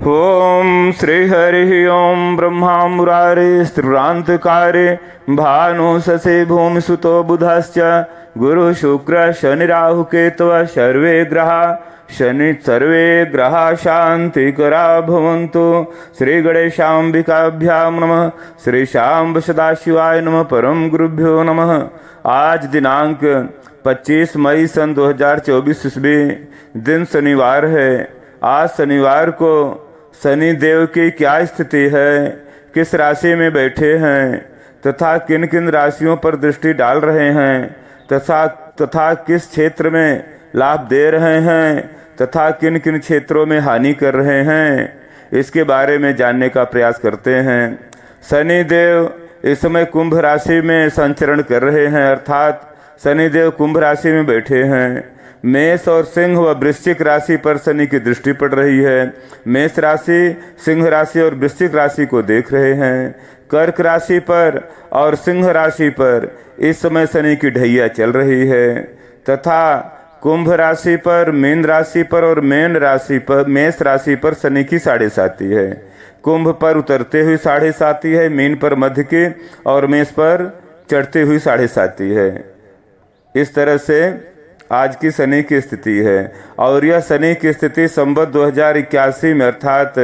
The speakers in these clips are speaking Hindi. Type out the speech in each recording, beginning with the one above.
ओम श्री हरि ओम ब्रह्मा मुरारे स्त्रिरांतकारे भानु शशि भूमि सुतो बुधश्च गुरु शुक्र शनि राहु केतव शनि सर्वे ग्रहा शांतिकरा भवन्तु। श्री गणेशाम्बिकाभ्याम नमः। श्री शाम्ब सदाशिवाय नमः। परम गुरुभ्यो नमः। आज दिनांक 25 मई सन 2024 ईस्वी, दिन शनिवार है। आज शनिवार को शनि देव की क्या स्थिति है, किस राशि में बैठे हैं तथा किन किन राशियों पर दृष्टि डाल रहे हैं तथा किस क्षेत्र में लाभ दे रहे हैं तथा किन किन क्षेत्रों में हानि कर रहे हैं, इसके बारे में जानने का प्रयास करते हैं। शनि देव इस समय कुंभ राशि में संचरण कर रहे हैं, अर्थात शनि देव कुंभ राशि में बैठे हैं। मेष और सिंह व वृश्चिक राशि पर शनि की दृष्टि पड़ रही है। मेष राशि सिंह राशि और वृश्चिक राशि को देख रहे हैं। कर्क राशि पर और सिंह राशि पर इस समय शनि की ढैया चल रही है तथा कुंभ राशि पर, मीन राशि पर और मेष राशि पर शनि की 7.5 है। कुंभ पर उतरते हुए 7.5 है, मीन पर मध्य की और मेष पर चढ़ते हुए 7.5 है। इस तरह से आज की शनि की स्थिति है और यह शनि की स्थिति संवत 2081 में अर्थात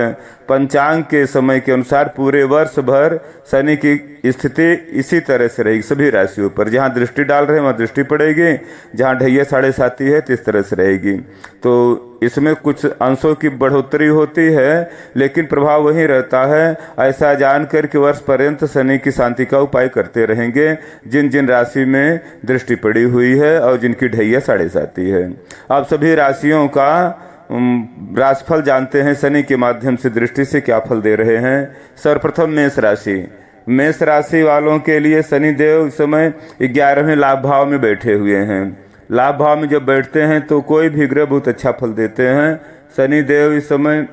पंचांग के समय के अनुसार पूरे वर्ष भर शनि की स्थिति इसी तरह से रहेगी। सभी राशियों पर जहां दृष्टि डाल रहे हैं वहां दृष्टि पड़ेगी, जहां ढैया 7.5 है तो इस तरह से रहेगी। तो इसमें कुछ अंशों की बढ़ोतरी होती है लेकिन प्रभाव वही रहता है। ऐसा जानकर के वर्ष पर्यंत शनि की शांति का उपाय करते रहेंगे जिन जिन राशि में दृष्टि पड़ी हुई है और जिनकी ढैया 7.5 है। आप सभी राशियों का राशिफल जानते हैं, शनि के माध्यम से दृष्टि से क्या फल दे रहे हैं। सर्वप्रथम मेष राशि। मेष राशि वालों के लिए शनि देव इस समय 11वें लाभ भाव में बैठे हुए हैं। लाभ भाव में जब बैठते हैं तो कोई भी ग्रह बहुत अच्छा फल देते हैं। शनि देव इस समय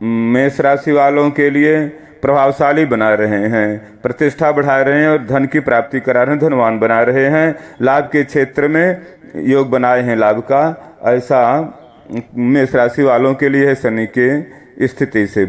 मेष राशि वालों के लिए प्रभावशाली बना रहे हैं, प्रतिष्ठा बढ़ा रहे हैं और धन की प्राप्ति करा रहे हैं, धनवान बना रहे हैं। लाभ के क्षेत्र में योग बनाए हैं लाभ का, ऐसा मेष राशि वालों के लिए है। शनि के स्थिति से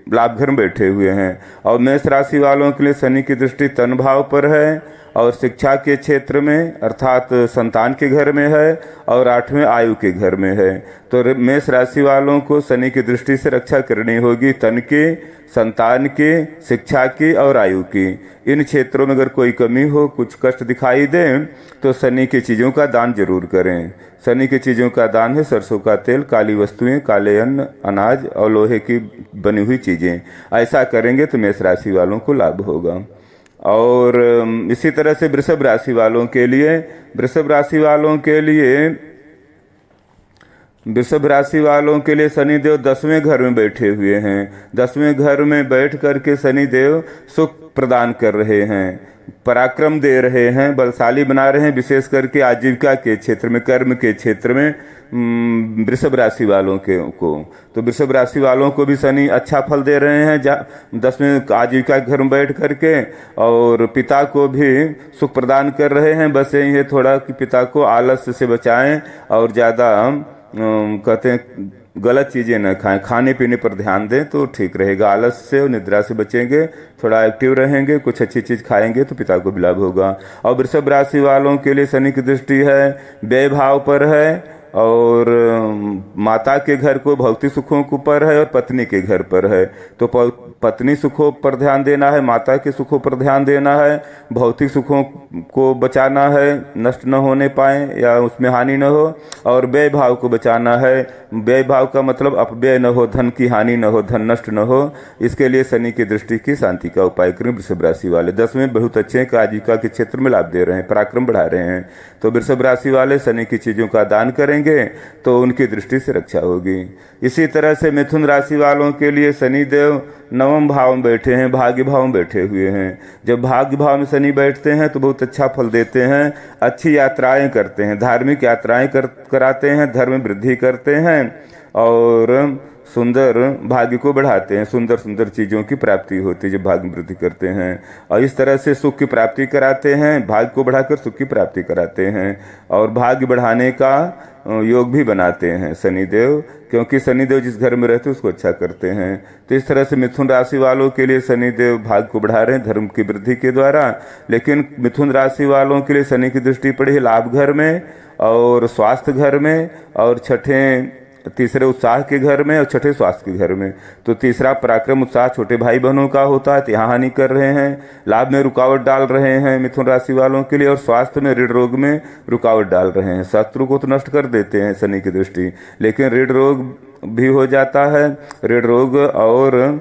लाभ घर में बैठे हुए हैं और मेष राशि वालों के लिए शनि की दृष्टि तन भाव पर है और शिक्षा के क्षेत्र में अर्थात संतान के घर में है और 8वें आयु के घर में है। तो मेष राशि वालों को शनि की दृष्टि से रक्षा करनी होगी, तन की, संतान की, शिक्षा की और आयु की। इन क्षेत्रों में अगर कोई कमी हो, कुछ कष्ट दिखाई दे तो शनि की चीज़ों का दान जरूर करें। शनि की चीज़ों का दान है सरसों का तेल, काली वस्तुएं, काले अन्न, अनाज और लोहे की बनी हुई चीज़ें। ऐसा करेंगे तो मेष राशि वालों को लाभ होगा। और इसी तरह से वृषभ राशि वालों के लिए शनि देव 10वें घर में बैठे हुए हैं। 10वें घर में बैठ करके शनि देव सुख प्रदान कर रहे हैं, पराक्रम दे रहे हैं, बलशाली बना रहे हैं, विशेष करके आजीविका के क्षेत्र में, कर्म के क्षेत्र में वृषभ राशि वालों को। तो वृषभ राशि वालों को भी शनि अच्छा फल दे रहे हैं 10वें आजीविका के घर में बैठ करके, और पिता को भी सुख प्रदान कर रहे हैं। बस यही है थोड़ा कि पिता को आलस्य से बचाएं और ज़्यादा कहते हैं गलत चीज़ें न खाएं, खाने पीने पर ध्यान दें तो ठीक रहेगा। आलस से और निद्रा से बचेंगे, थोड़ा एक्टिव रहेंगे, कुछ अच्छी चीज़ खाएंगे तो पिता को भी लाभ होगा। और वृषभ राशि वालों के लिए शनि की दृष्टि है व्यय भाव पर है और माता के घर को भौतिक सुखों के ऊपर है और पत्नी के घर पर है। तो पत्नी सुखों पर ध्यान देना है, माता के सुखों पर ध्यान देना है, भौतिक सुखों को बचाना है, नष्ट न होने पाए या उसमें हानि न हो, और व्यय भाव को बचाना है। व्यय भाव का मतलब अपव्यय न हो, धन की हानि न हो, धन नष्ट न हो। इसके लिए शनि की दृष्टि की शांति का उपाय करें। वृषभ राशि वाले 10वें बहुत अच्छे हैं, आजीविका के क्षेत्र में लाभ दे रहे हैं, पराक्रम बढ़ा रहे हैं। तो वृषभ राशि वाले शनि की चीज़ों का दान करेंगे तो उनकी दृष्टि से रक्षा होगी। इसी तरह से मिथुन राशि वालों के लिए शनि देव 9वें भाव में बैठे हैं, भाग्य भाव में बैठे हुए हैं। जब भाग्य भाव में शनि बैठते हैं तो बहुत अच्छा फल देते हैं, अच्छी यात्राएं करते हैं, धार्मिक यात्राएं कराते हैं, धर्म में वृद्धि करते हैं और सुंदर भाग्य को बढ़ाते हैं, सुंदर सुंदर चीज़ों की प्राप्ति होती है जब भाग्य वृद्धि करते हैं। और इस तरह से सुख की प्राप्ति कराते हैं, भाग्य को बढ़ाकर सुख की प्राप्ति कराते हैं और भाग्य बढ़ाने का योग भी बनाते हैं शनिदेव। क्योंकि शनिदेव जिस घर में रहते हैं उसको अच्छा करते हैं। तो इस तरह से मिथुन राशि वालों के लिए शनिदेव भाग्य को बढ़ा रहे हैं धर्म की वृद्धि के द्वारा। लेकिन मिथुन राशि वालों के लिए शनि की दृष्टि पड़ी है लाभ घर में और स्वास्थ्य घर में और तीसरे उत्साह के घर में और छठे स्वास्थ्य के घर में। तो तीसरा पराक्रम उत्साह छोटे भाई बहनों का होता है, तो यहाँ हानि कर रहे हैं, लाभ में रुकावट डाल रहे हैं मिथुन राशि वालों के लिए, और स्वास्थ्य में ऋण रोग में रुकावट डाल रहे हैं। शत्रु को तो नष्ट कर देते हैं शनि की दृष्टि, लेकिन ऋण रोग भी हो जाता है। ऋण रोग और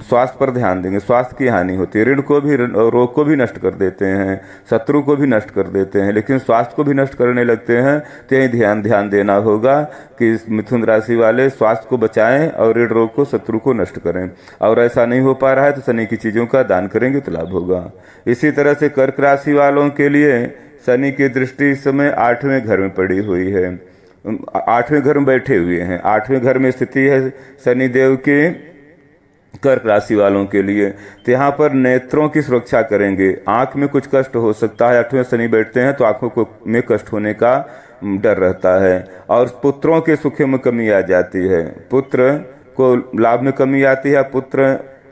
स्वास्थ्य पर ध्यान देंगे, स्वास्थ्य की हानि होती है। ऋण को भी, रोग को भी नष्ट कर देते हैं, शत्रु को भी नष्ट कर देते हैं, लेकिन स्वास्थ्य को भी नष्ट करने लगते हैं। तो यही ध्यान देना होगा कि मिथुन राशि वाले स्वास्थ्य को बचाएं और ऋण रोग को, शत्रु को नष्ट करें। और ऐसा नहीं हो पा रहा है तो शनि की चीजों का दान करेंगे तो लाभ होगा। इसी तरह से कर्क राशि वालों के लिए शनि की दृष्टि इस समय 8वें घर में पड़ी हुई है, 8वें घर में बैठे हुए हैं। 8वें घर में स्थिति है शनिदेव की कर्क राशि वालों के लिए। तो यहाँ पर नेत्रों की सुरक्षा करेंगे, आंख में कुछ कष्ट हो सकता है। 8वें शनि बैठते हैं तो आंखों को में कष्ट होने का डर रहता है। और पुत्रों के सुख में कमी आ जाती है, पुत्र को लाभ में कमी आती है। पुत्र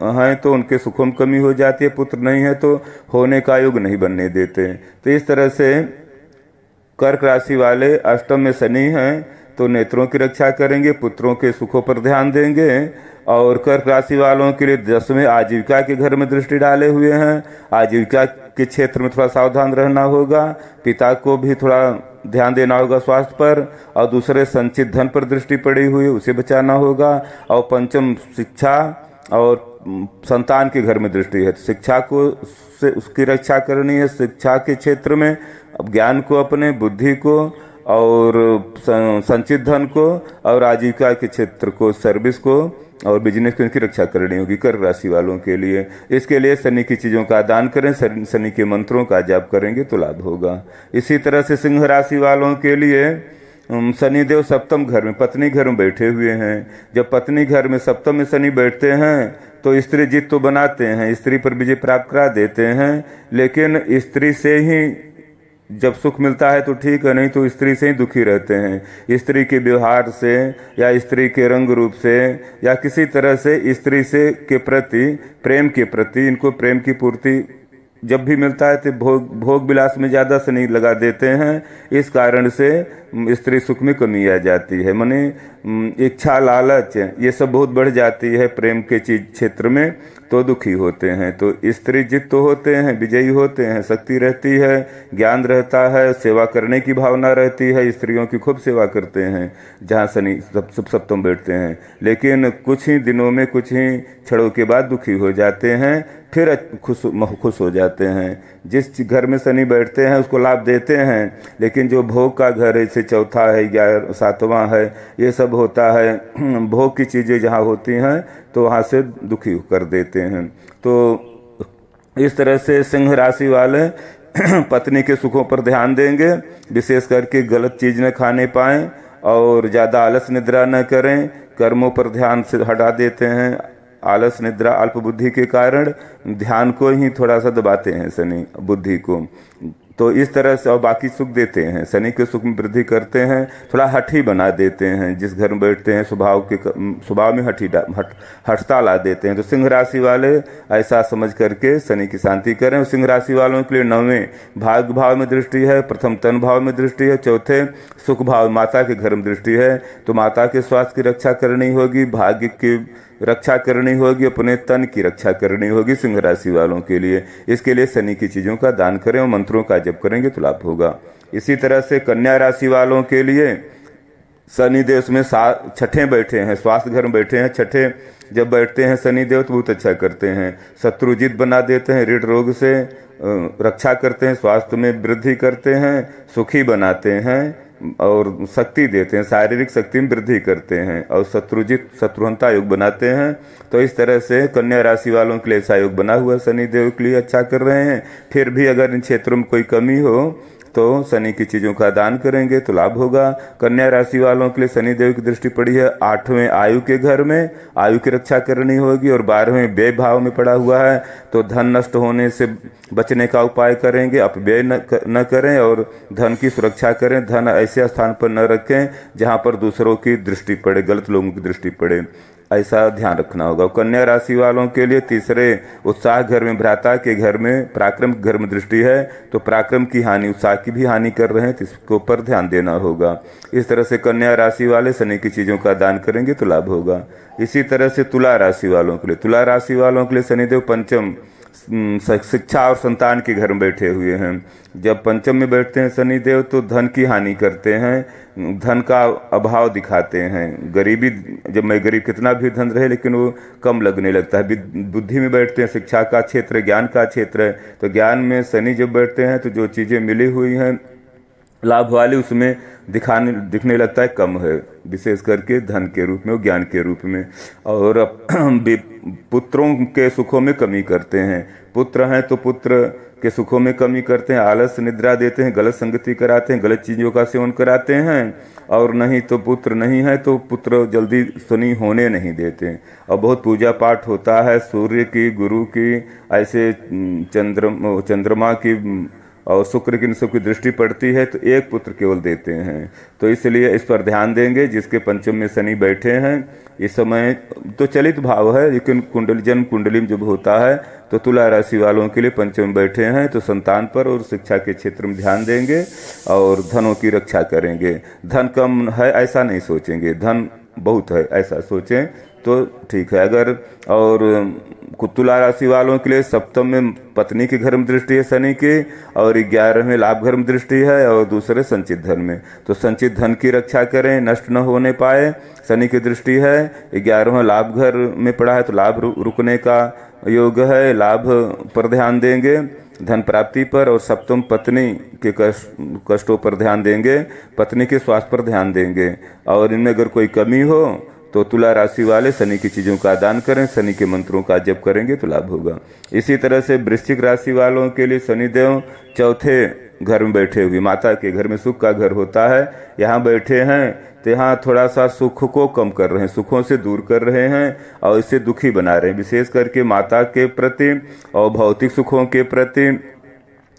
हैं तो उनके सुखों में कमी हो जाती है, पुत्र नहीं है तो होने का योग नहीं बनने देते। तो इस तरह से कर्क राशि वाले अष्टम में शनि हैं तो नेत्रों की रक्षा करेंगे, पुत्रों के सुखों पर ध्यान देंगे। और कर्क राशि वालों के लिए 10वें आजीविका के घर में दृष्टि डाले हुए हैं। आजीविका के क्षेत्र में थोड़ा सावधान रहना होगा, पिता को भी थोड़ा ध्यान देना होगा स्वास्थ्य पर। और दूसरे संचित धन पर दृष्टि पड़ी हुई है, उसे बचाना होगा। और पंचम शिक्षा और संतान के घर में दृष्टि है, तो शिक्षा को से उसकी रक्षा करनी है। शिक्षा के क्षेत्र में ज्ञान को, अपने बुद्धि को और संचित धन को, और आजीविका के क्षेत्र को, सर्विस को और बिजनेस की रक्षा करनी होगी कर्क राशि वालों के लिए। इसके लिए शनि की चीजों का दान करें, शनि के मंत्रों का जाप करेंगे तो लाभ होगा। इसी तरह से सिंह राशि वालों के लिए शनिदेव सप्तम घर में, पत्नी घर में बैठे हुए हैं। जब पत्नी घर में सप्तम में शनि बैठते हैं तो स्त्री जीत तो बनाते हैं, स्त्री पर विजय प्राप्त करा देते हैं, लेकिन स्त्री से ही जब सुख मिलता है तो ठीक है, नहीं तो स्त्री से ही दुखी रहते हैं। स्त्री के व्यवहार से या स्त्री के रंग रूप से या किसी तरह से स्त्री से के प्रति, प्रेम के प्रति, इनको प्रेम की पूर्ति जब भी मिलता है तो भोग विलास में ज्यादा से नहीं लगा देते हैं। इस कारण से स्त्री सुख में कमी आ जाती है, माने इच्छा, लालच ये सब बहुत बढ़ जाती है प्रेम के चीज क्षेत्र में, तो दुखी होते हैं। तो स्त्री जित तो होते हैं, विजयी होते हैं, शक्ति रहती है, ज्ञान रहता है, सेवा करने की भावना रहती है, स्त्रियों की खूब सेवा करते हैं जहाँ शनि सप्तम बैठते हैं। लेकिन कुछ ही दिनों में, कुछ ही क्षणों के बाद दुखी हो जाते हैं, फिर खुश हो जाते हैं। जिस घर में शनि बैठते हैं उसको लाभ देते हैं, लेकिन जो भोग का घर है, जैसे चौथा है, 11, 7वां है, ये सब होता है, भोग की चीजें जहाँ होती हैं तो वहाँ से दुखी कर देते हैं। तो इस तरह से सिंह राशि वाले पत्नी के सुखों पर ध्यान देंगे, विशेष करके गलत चीज न खाने पाएं और ज्यादा आलस निद्रा न करें, कर्मों पर ध्यान से हटा देते हैं। आलस निद्रा अल्प बुद्धि के कारण ध्यान को ही थोड़ा सा दबाते हैं शनि, बुद्धि को। तो इस तरह से और बाकी सुख देते हैं, शनि के सुख में वृद्धि करते हैं, थोड़ा हठी बना देते हैं। जिस घर में बैठते हैं स्वभाव में हठता ला देते हैं। तो सिंह राशि वाले ऐसा समझ करके शनि की शांति करें। सिंह राशि वालों के लिए 9वें भाग्य भाव में दृष्टि है, प्रथम तन भाव में दृष्टि है, चौथे सुख भाव माता के घर में दृष्टि है। तो माता के स्वास्थ्य की रक्षा करनी होगी, भाग्य की रक्षा करनी होगी, अपने तन की रक्षा करनी होगी सिंह राशि वालों के लिए। इसके लिए शनि की चीजों का दान करें और मंत्रों का जप करेंगे तो लाभ होगा। इसी तरह से कन्या राशि वालों के लिए शनिदेव में 6ठे बैठे हैं, स्वास्थ्य घर में बैठे हैं। 6ठे जब बैठते हैं शनिदेव तो बहुत अच्छा करते हैं, शत्रुजित बना देते हैं, ऋण रोग से रक्षा करते हैं, स्वास्थ्य में वृद्धि करते हैं, सुखी बनाते हैं और शक्ति देते हैं, शारीरिक शक्ति में वृद्धि करते हैं और शत्रुहंता योग बनाते हैं। तो इस तरह से कन्या राशि वालों के लिए ऐसा योग बना हुआ शनिदेव के लिए अच्छा कर रहे हैं। फिर भी अगर इन क्षेत्रों में कोई कमी हो तो शनि की चीजों का दान करेंगे तो लाभ होगा। कन्या राशि वालों के लिए शनि देव की दृष्टि पड़ी है 8वें आयु के घर में, आयु की रक्षा करनी होगी, और 12वें व्यय भाव में पड़ा हुआ है, तो धन नष्ट होने से बचने का उपाय करेंगे, अपव्यय न करें और धन की सुरक्षा करें। धन ऐसे स्थान पर न रखें जहां पर दूसरों की दृष्टि पड़े, गलत लोगों की दृष्टि पड़े, ऐसा ध्यान रखना होगा। कन्या राशि वालों के लिए तीसरे उत्साह घर में, भ्राता के घर में, पराक्रम घर में दृष्टि है, तो पराक्रम की हानि, उत्साह की भी हानि कर रहे हैं, तो इसके ऊपर ध्यान देना होगा। इस तरह से कन्या राशि वाले शनि की चीजों का दान करेंगे तो लाभ होगा। इसी तरह से तुला राशि वालों के लिए, तुला राशि वालों के लिए शनिदेव पंचम शिक्षा और संतान के घर में बैठे हुए हैं। जब पंचम में बैठते हैं शनिदेव तो धन की हानि करते हैं, धन का अभाव दिखाते हैं, गरीबी, जब मैं गरीब कितना भी धन रहे लेकिन वो कम लगने लगता है। बुद्धि में बैठते हैं, शिक्षा का क्षेत्र, ज्ञान का क्षेत्र है, तो ज्ञान में शनि जब बैठते हैं तो जो चीजें मिली हुई हैं लाभ वाली, उसमें दिखने लगता है कम है, विशेष करके धन के रूप में, ज्ञान के रूप में। और पुत्रों के सुखों में कमी करते हैं, पुत्र हैं तो पुत्र के सुखों में कमी करते हैं, आलस निद्रा देते हैं, गलत संगति कराते हैं, गलत चीजों का सेवन कराते हैं, और नहीं तो पुत्र नहीं है तो पुत्र जल्दी शनि होने नहीं देते। और बहुत पूजा पाठ होता है सूर्य की, गुरु की, ऐसे चंद्रमा की और शुक्र की, इन सब की दृष्टि पड़ती है तो एक पुत्र केवल देते हैं। तो इसलिए इस पर ध्यान देंगे। जिसके पंचम में शनि बैठे हैं इस समय तो चलित भाव है, लेकिन कुंडली, जन्म कुंडली में जब होता है तो तुला राशि वालों के लिए पंचम में बैठे हैं तो संतान पर और शिक्षा के क्षेत्र में ध्यान देंगे और धनों की रक्षा करेंगे। धन कम है ऐसा नहीं सोचेंगे, धन बहुत है ऐसा सोचें तो ठीक है। अगर और तुला राशि वालों के लिए सप्तम में पत्नी के घर में दृष्टि है शनि की, और 11वें लाभ घर में दृष्टि है, और दूसरे संचित धन में, तो संचित धन की रक्षा करें, नष्ट न होने पाए। शनि की दृष्टि है 11वां लाभ घर में पड़ा है तो लाभ रुकने का योग है, लाभ पर ध्यान देंगे, धन प्राप्ति पर। और सप्तम पत्नी के कष्टों पर ध्यान देंगे, पत्नी के स्वास्थ्य पर ध्यान देंगे, और इनमें अगर कोई कमी हो तो तुला राशि वाले शनि की चीजों का दान करें, शनि के मंत्रों का जप करेंगे तो लाभ होगा। इसी तरह से वृश्चिक राशि वालों के लिए शनिदेव चौथे घर में बैठे हुए, माता के घर में सुख का घर होता है, यहाँ बैठे हैं तो यहाँ थोड़ा सा सुख को कम कर रहे हैं, सुखों से दूर कर रहे हैं और इससे दुखी बना रहे हैं, विशेष करके माता के प्रति और भौतिक सुखों के प्रति,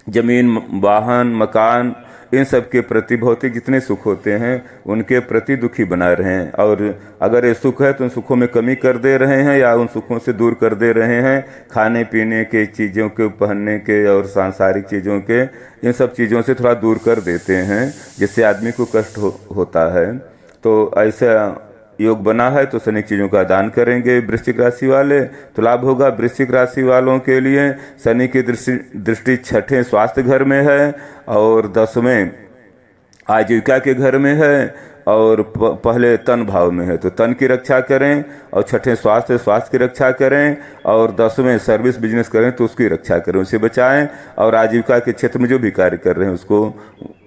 जमीन, वाहन, मकान, इन सब के प्रति, भौतिक जितने सुख होते हैं उनके प्रति दुखी बना रहे हैं। और अगर ये सुख है तो उन सुखों में कमी कर दे रहे हैं या उन सुखों से दूर कर दे रहे हैं, खाने पीने के चीज़ों के, पहनने के और सांसारिक चीज़ों के, इन सब चीज़ों से थोड़ा दूर कर देते हैं जिससे आदमी को कष्ट होता है। तो ऐसा योग बना है तो शनि चीजों का दान करेंगे वृश्चिक राशि वाले तो लाभ होगा। वृश्चिक राशि वालों के लिए शनि की दृष्टि छठे स्वास्थ्य घर में है और 10वें आजीविका के घर में है और पहले तन भाव में है, तो तन की रक्षा करें, और छठे स्वास्थ्य की रक्षा करें, और 10वें सर्विस बिजनेस करें तो उसकी रक्षा करें, उसे बचाएं, और आजीविका के क्षेत्र में जो भी कार्य कर रहे हैं उसको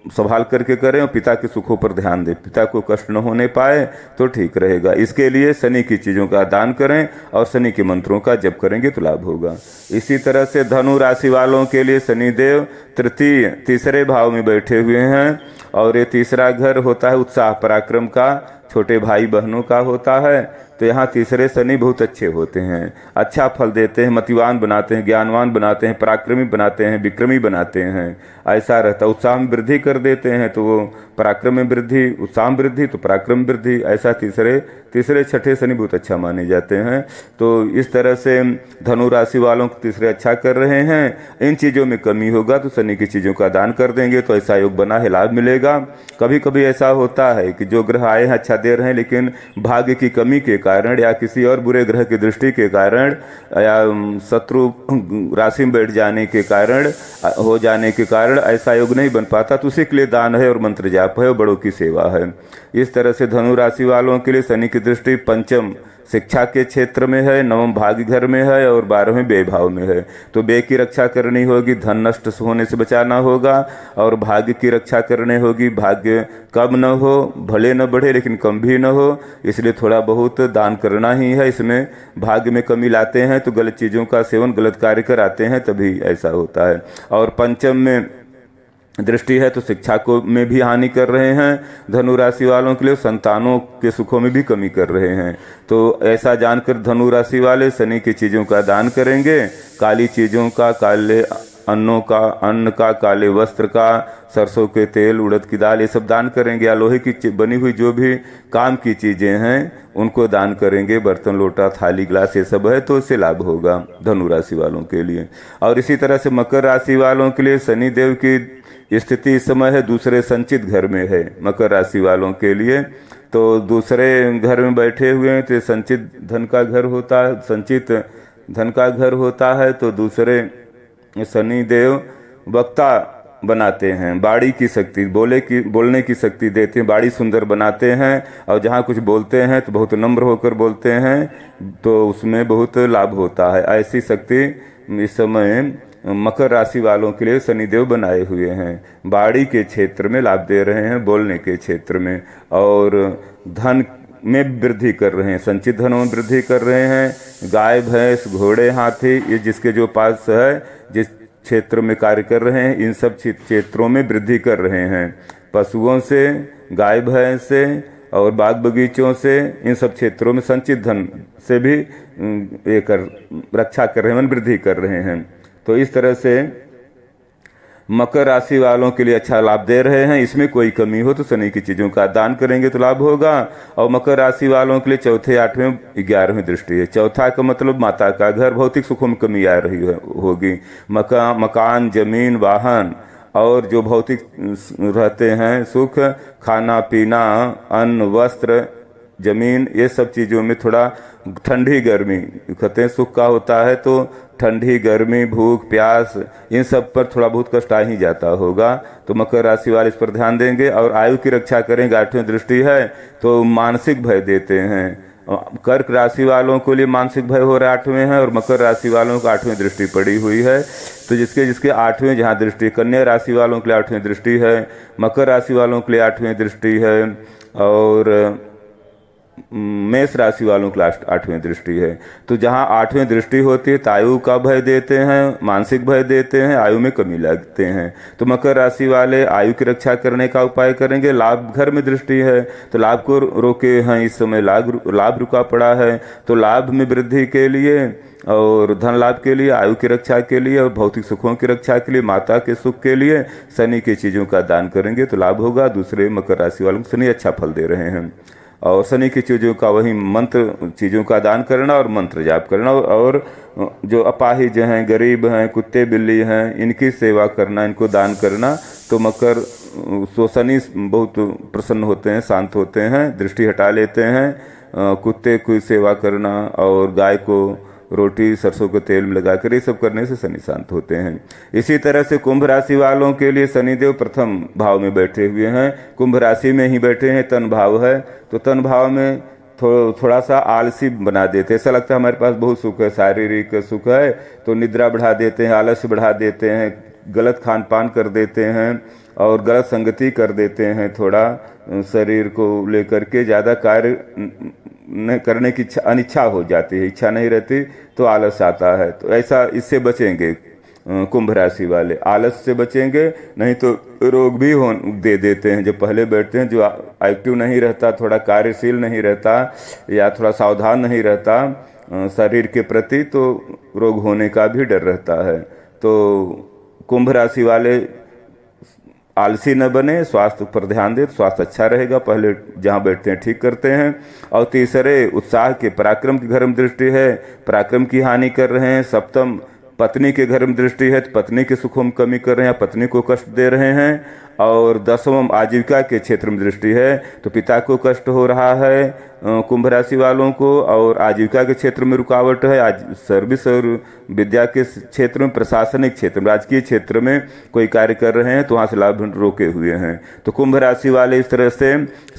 संभाल करके करें और पिता के सुखों पर ध्यान दें, पिता को कष्ट न होने पाए तो ठीक रहेगा। इसके लिए शनि की चीजों का दान करें और शनि के मंत्रों का जप करेंगे तो लाभ होगा। इसी तरह से धनु राशि वालों के लिए शनिदेव तीसरे भाव में बैठे हुए हैं, और ये तीसरा घर होता है उत्साह पराक्रम का, छोटे भाई बहनों का होता है। तो यहाँ तीसरे शनि बहुत अच्छे होते हैं, अच्छा फल देते हैं, मतिवान बनाते हैं, ज्ञानवान बनाते हैं, पराक्रमी बनाते हैं, विक्रमी बनाते हैं, ऐसा रहता है। उत्साह में वृद्धि कर देते हैं तो वो पराक्रम में वृद्धि, उत्साह में वृद्धि तो पराक्रम वृद्धि, ऐसा तीसरे छठे शनि बहुत अच्छा माने जाते हैं। तो इस तरह से धनु राशि वालों को तीसरे अच्छा कर रहे हैं। इन चीज़ों में कमी होगा तो शनि की चीज़ों का दान कर देंगे तो ऐसा योग बना है, लाभ मिलेगा। कभी कभी ऐसा होता है कि जो ग्रह आए हैं अच्छा दे रहे हैं, लेकिन भाग्य की कमी के कारण या किसी और बुरे ग्रह की दृष्टि के कारण या शत्रु राशि में बैठ जाने के कारण हो जाने के कारण ऐसा योग नहीं बन पाता, तो उसी के लिए दान है और मंत्र जाप है और बड़ों की सेवा है। इस तरह से धनु राशि वालों के लिए शनि की दृष्टि पंचम शिक्षा के क्षेत्र में है, नवम भाग्य घर में है और 12वें व्यय भाव में है। तो व्यय की रक्षा करनी होगी, धन नष्ट होने से बचाना होगा, और भाग्य की रक्षा करनी होगी, भाग्य कम न हो, भले न बढ़े लेकिन कम भी न हो, इसलिए थोड़ा बहुत दान करना ही है। इसमें भाग्य में कमी लाते हैं तो गलत चीज़ों का सेवन, गलत कार्य कराते हैं, तभी ऐसा होता है। और पंचम में दृष्टि है तो शिक्षा को में भी हानि कर रहे हैं। धनु राशि वालों के लिए संतानों के सुखों में भी कमी कर रहे हैं। तो ऐसा जानकर धनु राशि वाले शनि की चीजों का दान करेंगे, काली चीजों का, काले अन्न का, काले वस्त्र का, सरसों के तेल, उड़द की दाल, ये सब दान करेंगे। या लोहे की बनी हुई जो भी काम की चीजें हैं उनको दान करेंगे। बर्तन, लोटा, थाली, ग्लास ये सब है तो इससे लाभ होगा धनु राशि वालों के लिए। और इसी तरह से मकर राशि वालों के लिए शनि देव की स्थिति इस समय है दूसरे संचित घर में है। मकर राशि वालों के लिए तो दूसरे घर में बैठे हुए हैं तो संचित धन का घर होता है, संचित धन का घर होता है। तो दूसरे शनि देव वक्ता बनाते हैं, बाड़ी की शक्ति, बोलने की शक्ति देते हैं, बाड़ी सुंदर बनाते हैं। और जहाँ कुछ बोलते हैं तो बहुत नम्र होकर बोलते हैं तो उसमें बहुत लाभ होता है। ऐसी शक्ति इस समय मकर राशि वालों के लिए शनिदेव बनाए हुए हैं। बाड़ी के क्षेत्र में लाभ दे रहे हैं, बोलने के क्षेत्र में, और धन में वृद्धि कर रहे हैं, संचित धन में वृद्धि कर रहे हैं। गाय, भैंस, घोड़े, हाथी, ये जिसके जो पास है, जिस क्षेत्र में कार्य कर रहे हैं, इन सब क्षेत्रों में वृद्धि कर रहे हैं। पशुओं से, गाय भैंस से और बाग बगीचों से, इन सब क्षेत्रों में संचित धन से भी रक्षा कर रहे हैं, वृद्धि कर रहे हैं। तो इस तरह से मकर राशि वालों के लिए अच्छा लाभ दे रहे हैं। इसमें कोई कमी हो तो शनि की चीजों का दान करेंगे तो लाभ होगा। और मकर राशि वालों के लिए चौथे, 8वें, 11वें दृष्टि है। चौथा का मतलब माता का घर, भौतिक सुखों में कमी आ रही होगी। मकान, जमीन, वाहन और जो भौतिक रहते हैं सुख, खाना पीना, अन्न, वस्त्र, जमीन, ये सब चीजों में थोड़ा ठंडी गर्मी कहते हैं सुख का होता है तो ठंडी गर्मी, भूख, प्यास, इन सब पर थोड़ा बहुत कष्ट आ ही जाता होगा। तो मकर राशि वाले इस पर ध्यान देंगे। और आयु की रक्षा करेंगे। 8वें दृष्टि है तो मानसिक भय देते हैं। कर्क राशि वालों के लिए मानसिक भय हो रहा है 8वें है, और मकर राशि वालों को 8वें दृष्टि पड़ी हुई है। तो जिसके 8वें जहाँ दृष्टि, कन्या राशि वालों के लिए 8वें दृष्टि है, मकर राशि वालों के लिए 8वें दृष्टि है, और मेष राशि वालों की 8वें दृष्टि है। तो जहाँ 8वें दृष्टि होती है तो आयु का भय देते हैं, मानसिक भय देते हैं, आयु में कमी लगते हैं। तो मकर राशि वाले आयु की रक्षा करने का उपाय करेंगे। लाभ, घर में दृष्टि है तो लाभ को रोके हैं, इस समय लाभ रुका पड़ा है। तो लाभ में वृद्धि के लिए और धन लाभ के लिए, आयु की रक्षा के लिए और भौतिक सुखों की रक्षा के लिए, माता के सुख के लिए शनि की चीजों का दान करेंगे तो लाभ होगा। दूसरे मकर राशि वालों को शनि अच्छा फल दे रहे हैं। और शनि की चीज़ों का वही मंत्र चीज़ों का दान करना और मंत्र जाप करना, और जो अपाहिज हैं, गरीब हैं, कुत्ते बिल्ली हैं, इनकी सेवा करना, इनको दान करना। तो मकर तो शनि बहुत प्रसन्न होते हैं, शांत होते हैं, दृष्टि हटा लेते हैं। कुत्ते की सेवा करना और गाय को रोटी सरसों के तेल में लगाकर ये सब करने से शनि शांत होते हैं। इसी तरह से कुंभ राशि वालों के लिए शनिदेव प्रथम भाव में बैठे हुए हैं। कुंभ राशि में ही बैठे हैं, तन भाव है। तो तन भाव में थोड़ा सा आलसी बना देते हैं। ऐसा लगता है हमारे पास बहुत सुख है, शारीरिक सुख है, तो निद्रा बढ़ा देते हैं, आलस्य बढ़ा देते हैं, गलत खान पान कर देते हैं और गलत संगति कर देते हैं। थोड़ा शरीर को लेकर के ज़्यादा कार्य न करने की अनिच्छा हो जाती है, इच्छा नहीं रहती तो आलस आता है। तो ऐसा इससे बचेंगे कुंभ राशि वाले, आलस से बचेंगे। नहीं तो रोग भी दे देते हैं। जो पहले बैठते हैं, जो एक्टिव नहीं रहता, थोड़ा कार्यशील नहीं रहता या थोड़ा सावधान नहीं रहता शरीर के प्रति, तो रोग होने का भी डर रहता है। तो कुंभ राशि वाले आलसी न बने, स्वास्थ्य पर ध्यान दे, स्वास्थ्य अच्छा रहेगा। पहले जहाँ बैठते हैं ठीक करते हैं। और तीसरे उत्साह के, पराक्रम की घर में दृष्टि है, पराक्रम की हानि कर रहे हैं। सप्तम पत्नी के घर में दृष्टि है तो पत्नी के सुखों में कमी कर रहे हैं, पत्नी को कष्ट दे रहे हैं। और 10वां आजीविका के क्षेत्र में दृष्टि है तो पिता को कष्ट हो रहा है कुंभ राशि वालों को। और आजीविका के क्षेत्र में रुकावट है, आज सर्विस और विद्या के क्षेत्र में, प्रशासनिक क्षेत्र में, राजकीय क्षेत्र में कोई कार्य कर रहे हैं तो वहाँ से लाभ रोके हुए हैं। तो कुंभ राशि वाले इस तरह से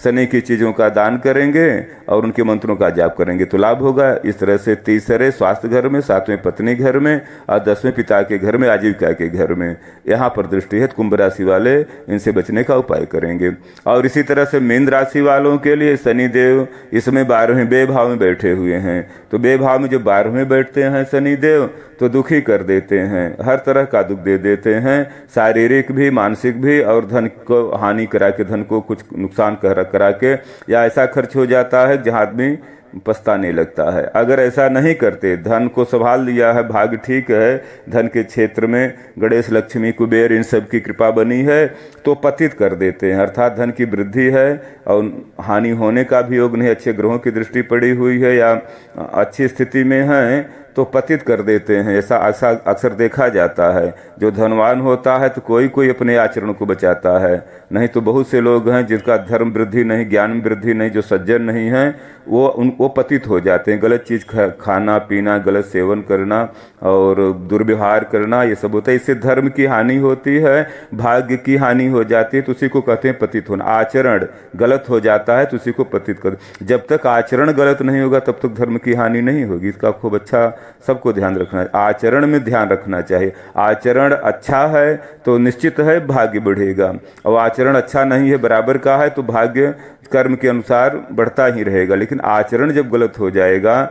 शनि की चीज़ों का दान करेंगे और उनके मंत्रों का जाप करेंगे तो लाभ होगा। इस तरह से तीसरे स्वास्थ्य घर में, 7वें पत्नी घर में और 10वें पिता के घर में, आजीविका के घर में, यहाँ पर दृष्टि है। कुंभ राशि वाले इनसे बचने का उपाय करेंगे। और इसी तरह से मीन राशि वालों के लिए शनिदेव इसमें 12वें बेभाव में बैठे हुए हैं। तो बेभाव में जब 12वें बैठते हैं शनिदेव तो दुखी कर देते हैं, हर तरह का दुख दे देते हैं, शारीरिक भी मानसिक भी, और धन को हानि करा के, धन को कुछ नुकसान करा के, या ऐसा खर्च हो जाता है जहाँ आदमी पछताने लगता है। अगर ऐसा नहीं करते, धन को संभाल लिया है, भाग्य ठीक है, धन के क्षेत्र में गणेश लक्ष्मी कुबेर इन सब की कृपा बनी है, तो पतित कर देते हैं, अर्थात धन की वृद्धि है और हानि होने का भी योग नहीं, अच्छे ग्रहों की दृष्टि पड़ी हुई है या अच्छी स्थिति में है तो पतित कर देते हैं। ऐसा अक्सर देखा जाता है। जो धनवान होता है तो कोई अपने आचरण को बचाता है, नहीं तो बहुत से लोग हैं जिनका धर्म वृद्धि नहीं, ज्ञान वृद्धि नहीं, जो सज्जन नहीं हैं वो पतित हो जाते हैं। गलत चीज खाना पीना, गलत सेवन करना और दुर्व्यवहार करना, ये सब होता है। इससे धर्म की हानि होती है, भाग्य की हानि हो जाती है, तो उसी को कहते हैं पतित होना। आचरण गलत हो जाता है तो उसी को पतित कर। जब तक आचरण गलत नहीं होगा तब तक धर्म की हानि नहीं होगी। इसका खूब अच्छा सबको ध्यान रखना है, आचरण में ध्यान रखना चाहिए। आचरण अच्छा है तो निश्चित है भाग्य बढ़ेगा, और आचरण अच्छा नहीं है, बराबर का है, तो भाग्य कर्म के अनुसार बढ़ता ही रहेगा। लेकिन आचरण जब गलत हो जाएगा,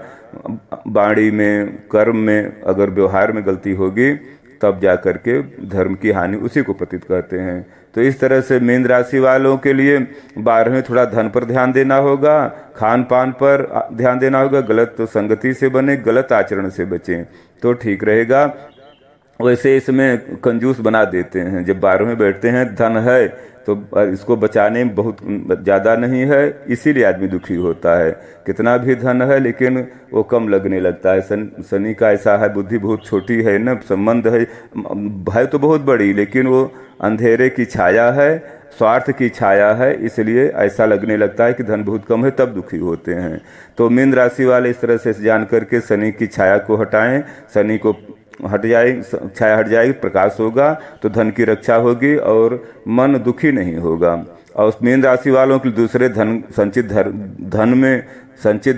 वाणी में, कर्म में, अगर व्यवहार में गलती होगी, तब जा करके धर्म की हानि, उसी को पतित कहते हैं। तो इस तरह से मीन राशि वालों के लिए 12वें थोड़ा धन पर ध्यान देना होगा, खान पान पर ध्यान देना होगा, गलत संगति से बने, गलत आचरण से बचें तो ठीक रहेगा। वैसे इसमें कंजूस बना देते हैं, जब 12वें बैठते हैं, धन है तो इसको बचाने में बहुत ज़्यादा नहीं है, इसीलिए आदमी दुखी होता है। कितना भी धन है लेकिन वो कम लगने लगता है। शनि का ऐसा है, बुद्धि बहुत छोटी है ना, संबंध है तो बहुत बड़ी, लेकिन वो अंधेरे की छाया है, स्वार्थ की छाया है, इसलिए ऐसा लगने लगता है कि धन बहुत कम है, तब दुखी होते हैं। तो मीन राशि वाले इस तरह से जान करके शनि की छाया को हटाएं, शनि को हट जाए, छाया हट जाएगी, प्रकाश होगा तो धन की रक्षा होगी और मन दुखी नहीं होगा। और मीन राशि वालों के दूसरे धन संचित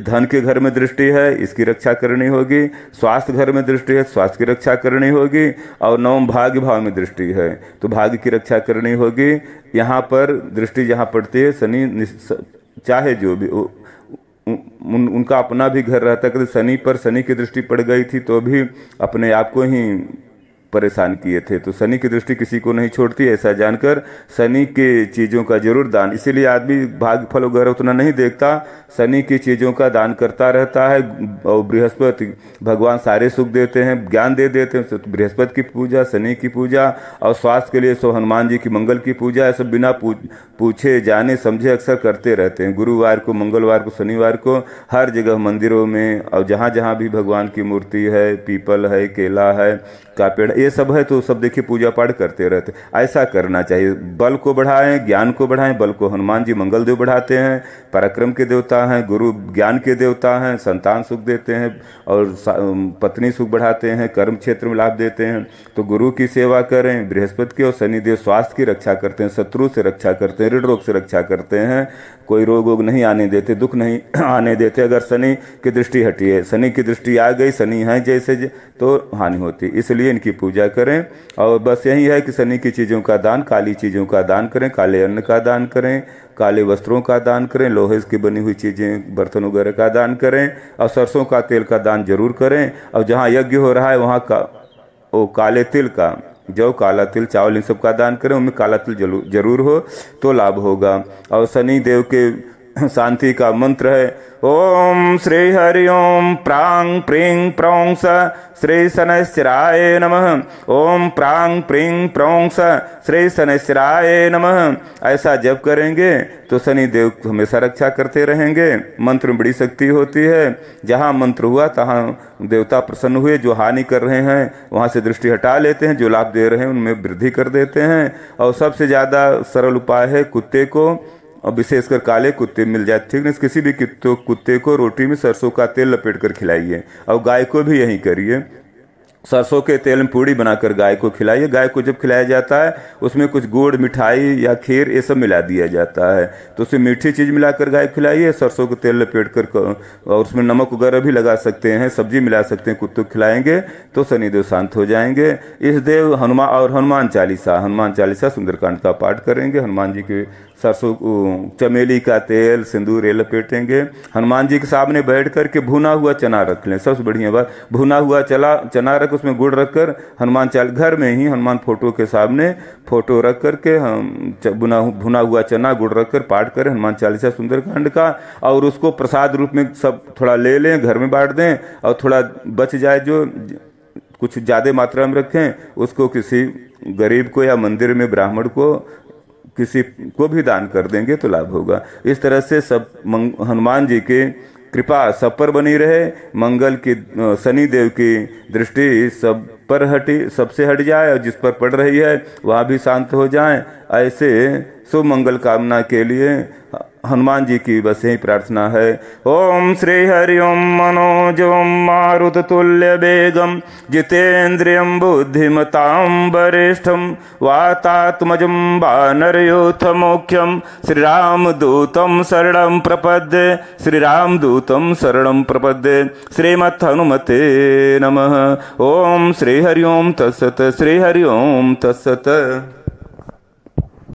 धन के घर में दृष्टि है, इसकी रक्षा करनी होगी। स्वास्थ्य घर में दृष्टि है, स्वास्थ्य की रक्षा करनी होगी। और नवम भाग्य भाव में दृष्टि है तो भाग्य की रक्षा करनी होगी। यहाँ पर दृष्टि जहाँ पड़ती है, शनि चाहे जो भी उनका अपना भी घर रहता है, शनि पर शनि की दृष्टि पड़ गई थी तो भी अपने आप को ही परेशान किए थे। तो शनि की दृष्टि किसी को नहीं छोड़ती, ऐसा जानकर शनि के चीज़ों का जरूर दान, इसीलिए आदमी भाग्य फल वगैरह उतना नहीं देखता, शनि की चीज़ों का दान करता रहता है। और बृहस्पति भगवान सारे सुख देते हैं, ज्ञान दे देते हैं, तो बृहस्पति की पूजा, शनि की पूजा, और स्वास्थ्य के लिए सो हनुमान जी की मंगल की पूजा, है सब बिना पूछे जाने समझे अक्सर करते रहते हैं। गुरुवार को, मंगलवार को, शनिवार को हर जगह मंदिरों में और जहाँ जहाँ भी भगवान की मूर्ति है, पीपल है, केला है, का पेड़, ये सब है तो सब देखिए पूजा पाठ करते रहते। ऐसा करना चाहिए। बल को बढ़ाएं, ज्ञान को बढ़ाएं। बल को हनुमान जी मंगल देव बढ़ाते हैं, पराक्रम के देवता हैं, गुरु ज्ञान के देवता हैं, संतान सुख देते हैं और पत्नी सुख बढ़ाते हैं, कर्म क्षेत्र में लाभ देते हैं। तो गुरु की सेवा करें। बृहस्पति के और शनिदेव स्वास्थ्य की रक्षा करते हैं, शत्रु से रक्षा करते हैं, ऋण रोग से रक्षा करते हैं, कोई रोग वोग नहीं आने देते, दुख नहीं आने देते। अगर शनि की दृष्टि हटी है, शनि की दृष्टि आ गई, शनि है जैसे तो हानि होती, इसलिए इनकी पूजा करें। और बस यही है कि शनि की चीज़ों का दान, काली चीज़ों का दान करें, काले अन्न का दान करें, काले वस्त्रों का दान करें, लोहे की बनी हुई चीज़ें, बर्तन वगैरह का दान करें, और सरसों का तेल का दान जरूर करें। और जहाँ यज्ञ हो रहा है वहाँ का वो काले तिल का, जौ, काला तिल, चावल, इन सब का दान करें, उनमें काला तिल जरूर हो तो लाभ होगा। और शनि देव के शांति का मंत्र है ओम श्री हरि ओम प्रांग प्रींग प्रौंग स श्री शनैश्चराय नमः। ओम प्रांग प्रींग प्रौंग स श्री शनैश्चराय नमः। ऐसा जप करेंगे तो शनि देव हमेशा रक्षा करते रहेंगे। मंत्र में बड़ी शक्ति होती है, जहाँ मंत्र हुआ तहाँ देवता प्रसन्न हुए। जो हानि कर रहे हैं वहाँ से दृष्टि हटा लेते हैं, जो लाभ दे रहे हैं उनमें वृद्धि कर देते हैं। और सबसे ज़्यादा सरल उपाय है कुत्ते को, और विशेषकर काले कुत्ते मिल जाए, ठीक है, किसी भी कुत्ते को रोटी में सरसों का तेल लपेट कर खिलाइए। और गाय को भी यही करिए, सरसों के तेल में पूड़ी बनाकर गाय को खिलाइए। गाय को जब खिलाया जाता है उसमें कुछ गुड़, मिठाई या खीर ये सब मिला दिया जाता है, तो उसमें मीठी चीज़ मिलाकर गाय खिलाइए। सरसों का तेल लपेट कर और उसमें नमक वगैरह भी लगा सकते हैं, सब्जी मिला सकते हैं, कुत्तों को खिलाएंगे तो शनिदेव शांत हो जाएंगे। इस देव हनुमान चालीसा सुंदरकांड का पाठ करेंगे, हनुमान जी के सरसों चमेली का तेल सिंदूर ये लपेटेंगे। हनुमान जी के सामने बैठ करके भुना हुआ चना रख लें, सबसे बढ़िया बात। भुना हुआ चना रख, उसमें गुड़ रख कर हनुमान घर में ही हनुमान फोटो के सामने फोटो रख करके हम भुना हुआ चना गुड़ रख कर पाठ करें हनुमान चालीसा सुंदरकांड का, और उसको प्रसाद रूप में सब थोड़ा ले लें, घर में बांट दें, और थोड़ा बच जाए जो कुछ ज़्यादा मात्रा में रखें, उसको किसी गरीब को या मंदिर में ब्राह्मण को किसी को भी दान कर देंगे तो लाभ होगा। इस तरह से सब हनुमान जी की कृपा सब पर बनी रहे, मंगल की शनि देव की दृष्टि सब पर सबसे हट जाए, और जिस पर पड़ रही है वह भी शांत हो जाए। ऐसे शुभ मंगल कामना के लिए हनुमान जी की बस यही प्रार्थना है। ओम श्री हरि ओम मनोजम मारुत तुल्य वेगम जितेन्द्रियं बुद्धिमतां वरिष्ठं वातात्मजं वानरयूथ मुख्यं श्रीरामदूतं शरणं प्रपद्ये श्रीरामदूतं शरणं प्रपद्ये श्रीमद् हनुमते नमः। ओम श्री हरि ओम तत्सत् श्री हरि ओम तत्सत्।